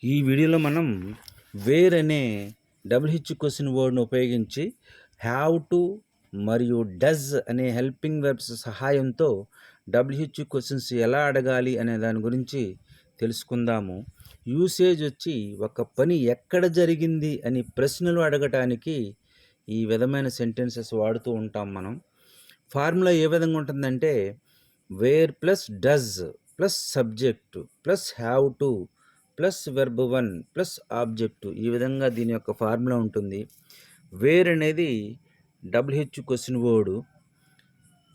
ఈ వీడియోలో మనం వేర్ అనే డబ్ల్యూహెచ్ క్వశ్చన్ వర్డ్‌ని ఉపయోగించి హ్యావ్ టు మరియు డస్ అనే హెల్పింగ్ వెర్బ్స్ సహాయంతో డబ్ల్యూహెచ్ క్వశ్చన్స్ ఎలా అడగాలి అనే దాని గురించి తెలుసుకుందాము. యూసేజ్ వచ్చి ఒక పని ఎక్కడ జరిగింది అని ప్రశ్నలు అడగటానికి ఈ విధమైన సెంటెన్సెస్ వాడుతూ ఉంటాం మనం. ఫార్ములా ఏ విధంగా ఉంటుందంటే where plus does plus subject plus have to plus verb 1 plus object ఈ విధంగా దీని యొక్క ఫార్ములా ఉంటుంది. వేర్ అనేది WH question word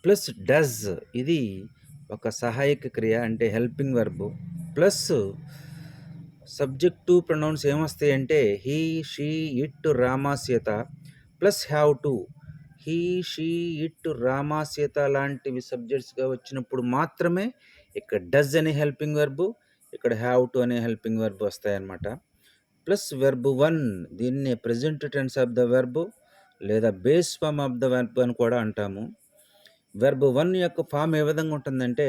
plus does ఇది ఒక సహాయక క్రియ అంటే helping verb plus subject pronouns ఏమొస్తాయంటే హీ షీ ఇట్ రామాస్యత plus have to he she it రామాస్యత లాంటివి సబ్జెక్ట్స్గా వచ్చినప్పుడు మాత్రమే ఇక్కడ డస్ అనే హెల్పింగ్ వెర్బ్ ఇక్కడ హ్యావ్ టు అనే హెల్పింగ్ వెర్బ్ వస్తాయన్నమాట. ప్లస్ వెర్బ్ 1 దీన్ని present tense of the verb లేదా base form of the verb అని కూడా అంటాము. వెర్బ్ 1 యొక్క ఫామ్ ఏ విధంగా ఉంటుందంటే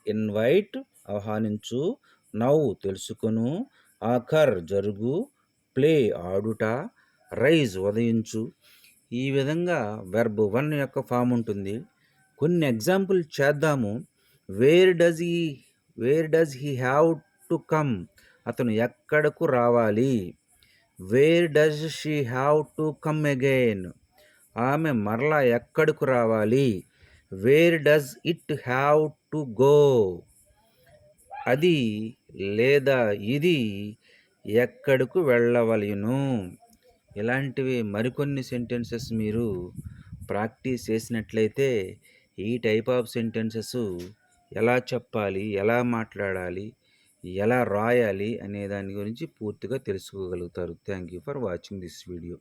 ఇన్వైట్ ఆహ్వానించు, నౌ తెలుసుకొను, ఆఖర్ జరుగు, ప్లే ఆడుట, రైజ్ ఉదయించు. ఈ విధంగా వెర్బ్ 1 యొక్క ఫామ్ ఉంటుంది. కొన్ని ఎగ్జాంపుల్ చేద్దాము. Where does he have to come అతను ఎక్కడకు రావాలి. Where does she have to come again ఆమె మరలా ఎక్కడకు రావాలి. Where does it have to go అది లేదా ఇది ఎక్కడకు వెళ్ళవలెను. ఇలాంటివి మరికొన్ని సెంటెన్సెస్ మీరు ప్రాక్టీస్ చేసినట్లయితే ఈ టైప్ ఆఫ్ సెంటెన్సెస్ ఎలా చెప్పాలి, ఎలా మాట్లాడాలి, ఎలా రాయాలి అనే దాని గురించి పూర్తిగా తెలుసుకోగలుగుతారు. Thank you for watching this video.